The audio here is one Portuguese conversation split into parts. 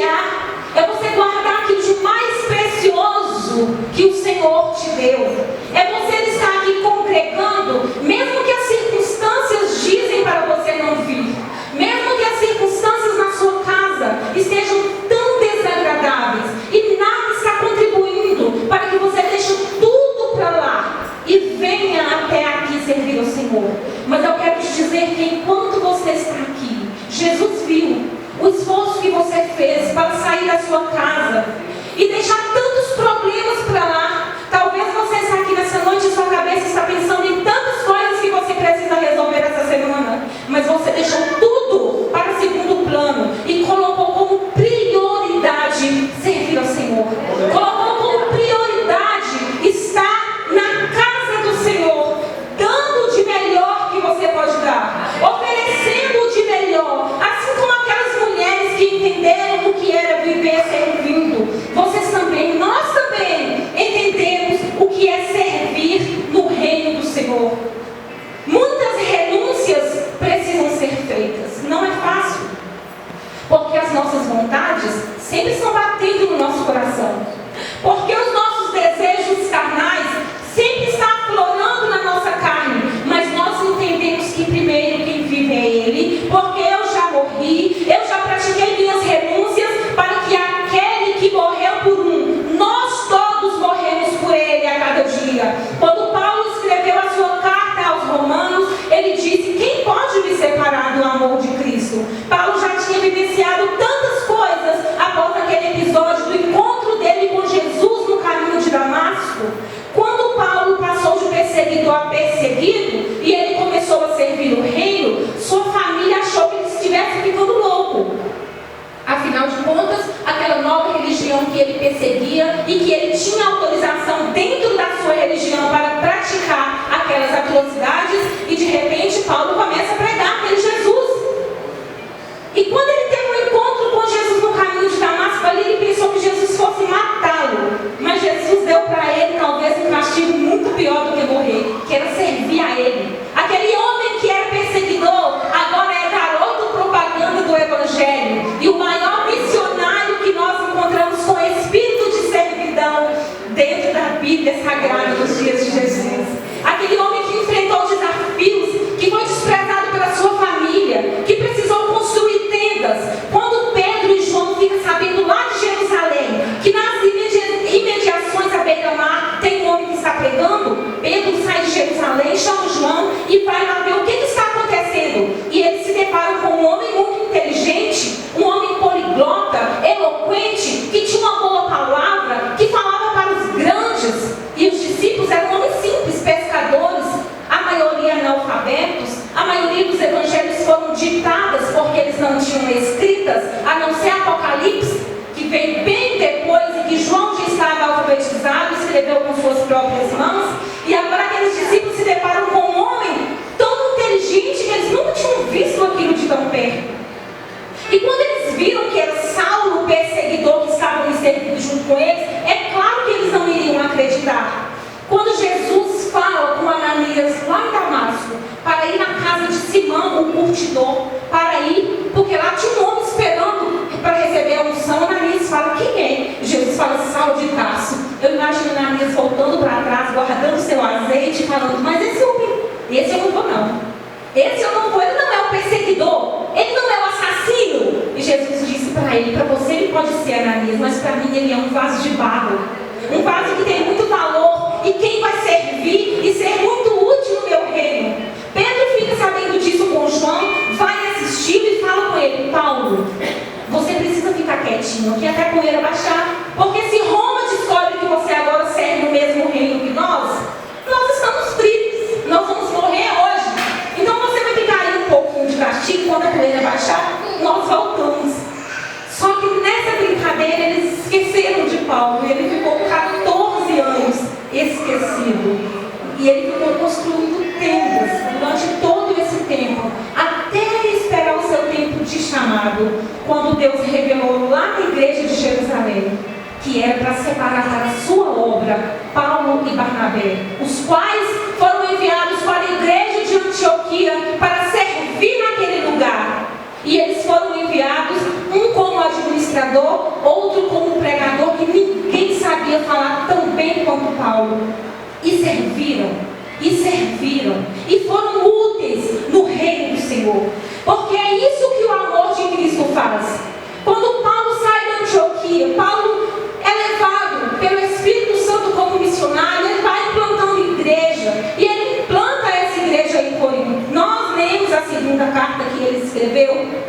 confiar, é você guardar aquilo de mais precioso que o Senhor te deu. É você estar aqui congregando, mesmo que as circunstâncias dizem para você não vir, mesmo que as circunstâncias na sua casa estejam tão desagradáveis e nada está contribuindo para que você deixe tudo para lá e venha até aqui servir ao Senhor. Mas eu quero te dizer que enquanto você está aqui, Jesus viu o esforço que você fez para sair da sua casa e deixar tantos problemas para lá. Talvez você está aqui nessa noite e sua cabeça está pensando em tantas coisas que você precisa resolver essa semana, mas você deixou tudo para segundo plano e colocou como prioridade servir ao Senhor. Colocou como prioridade estar na casa do Senhor, dando o de melhor que você pode dar, oferecendo o de melhor, assim como aquelas mulheres que entenderam o que era viver servindo. Vocês também, nós também entendemos o que é servir no reino do Senhor. Muitas renúncias precisam ser feitas. Não é fácil, porque as nossas vontades sempre estão batendo no nosso coração, porque os nossos desejos carnais sempre estão aflorando na nossa carne. Mas nós entendemos que primeiro quem vive é Ele, porque eu já morri, eu já pratiquei minhas renúncias para que aquele que morreu por um, nós todos morremos por Ele a cada dia. Quando Paulo escreveu a sua carta aos Romanos, ele disse: quem pode me separar do amor de Cristo? Paulo já tinha vivenciado tantas coisas após aquele episódio do encontro dele com Jesus no caminho de Damasco. Quando Paulo passou de perseguidor a perseguido e ele começou a servir o reino, sua família achou que ele estivesse ficando louco. Afinal de contas, aquela nova religião que ele perseguia e que ele tinha autorização dentro da sua religião para praticar aquelas atrocidades, e de repente Paulo começa a pregar aquele Jesus. E quando ele teve um encontro com Jesus no caminho de Damasco, ali ele pensou que Jesus fosse matá-lo. Mas Jesus deu para ele talvez um castigo muito pior do que morrer, que era servir a ele. Aquele homem que era perseguidor, agora é garoto propaganda do Evangelho. E o maior missionário que nós encontramos com espírito de servidão dentro da Bíblia Sagrada dos dias de Jesus. Aquele homem que enfrentou desafios, que foi desprezado pela sua família, que precisou construir tendas. Quando Pedro e João ficam sabendo lá de Jerusalém que nas imediações à beira-mar tem um homem que está pregando, Pedro sai de Jerusalém, chama João e vai lá ver o que está acontecendo. E eles se deparam com um homem muito inteligente, um homem poliglota, eloquente, que tinha uma boa palavra, que falava para os grandes. E os discípulos eram homens simples, pescadores, a maioria analfabetos. A maioria dos evangelhos foram ditadas porque eles não tinham escritas, a não ser Apocalipse, que veio bem depois e que João já estava alfabetizado, escreveu com suas próprias mãos. E agora aqueles discípulos se deparam com um homem tão inteligente que eles nunca tinham visto aquilo de tão perto. E quando eles viram que era Saulo, o perseguidor que estava ali servindo junto com eles, é claro que eles não iriam acreditar. Quando Jesus fala com Ananias lá em Damasco, para ir na casa de Simão, o curtidor, para ir, porque lá tinha um homem esperando para receber a unção. Ananias fala: quem é? Jesus fala: Saulo de Tarso. Eu imagino Ananias voltando para trás, guardando seu azeite, falando: mas esse homem, esse eu não vou não. Esse eu não vou, ele não é o perseguidor, ele não é o assassino. E Jesus disse para ele: para você ele pode ser, Ananias, mas para mim ele é um vaso de barro, um vaso que tem muito valor, e quem vai servir e ser muito útil no meu reino. Pedro fica sabendo disso com João, vai assisti-lo e fala com ele: Paulo, você precisa ficar quietinho aqui até a poeira baixar, porque se Roma descobre que você agora serve no mesmo reino que nós estamos fritos, nós vamos morrer hoje. Então você vai ficar aí um pouquinho de castigo, quando a poeira baixar, nós voltamos. Só que nessa brincadeira eles esqueceram de Paulo, e ele ficou 14 anos esquecido. E ele ficou construindo tendas durante todo esse tempo, até esperar o seu tempo de chamado, quando Deus revelou lá na igreja de Jerusalém que era para separar para a sua obra Paulo e Barnabé, os quais foram enviados para a igreja de Antioquia para servir naquele lugar. E eles foram enviados, um como administrador administrador, outro como pregador, que ninguém sabia falar tão bem quanto Paulo. E serviram, e foram úteis no reino do Senhor. Porque é isso que o amor de Cristo faz. Quando Paulo sai da Antioquia, Paulo é levado pelo Espírito Santo como missionário, ele vai implantando igreja, e ele implanta essa igreja em Corinto. Nós lemos a segunda carta que ele escreveu.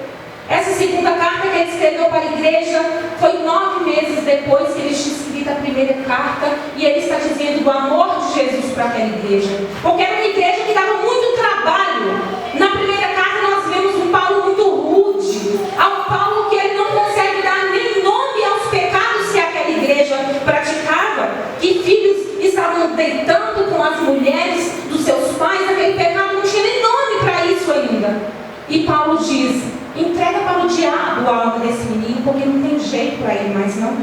Essa segunda carta que ele escreveu para a igreja foi 9 meses depois que ele tinha escrito a primeira carta, e ele está dizendo do amor de Jesus para aquela igreja, porque era uma igreja que dava muito trabalho. Na primeira carta nós vemos um Paulo muito rude, um Paulo que ele não consegue dar nem nome aos pecados que aquela igreja praticava, que filhos estavam deitando com as mulheres dos seus pais. Aquele pecado não tinha nem nome para isso ainda. E Paulo diz: entrega para o diabo a alma desse menino, porque não tem jeito para ele mais não.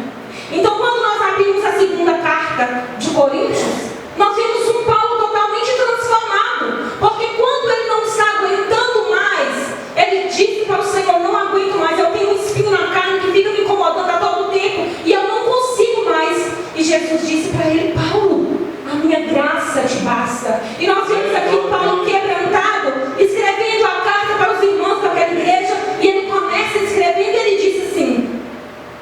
Então, quando nós abrimos a segunda carta de Coríntios, nós vemos um Paulo totalmente transformado, porque quando ele não está aguentando mais, ele disse para o Senhor: não aguento mais, eu tenho um espinho na carne que fica me incomodando a todo tempo, e eu não consigo mais. E Jesus disse para ele: Paulo, a minha graça te basta. E nós vemos aqui o Paulo quebrantado, escrevendo a carta para os irmãos daquela igreja, e ele começa escrevendo, e ele diz assim: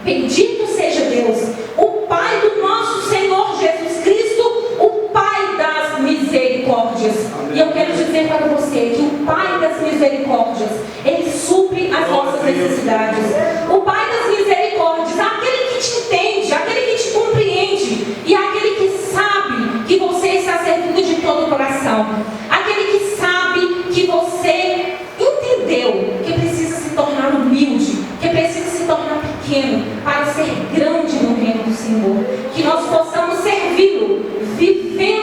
bendito seja Deus, o Pai do nosso Senhor Jesus Cristo, o Pai das misericórdias. E eu quero dizer para você que o Pai das misericórdias, ele supre as nossas necessidades. O Pai das misericórdias, aquele que te entende, aquele que te compreende, e aquele que sabe que você está servindo de todo o coração, aquele que sabe que você entendeu que precisa se tornar humilde, que precisa se tornar pequeno para ser grande no reino do Senhor. Que nós possamos servi-lo, vivendo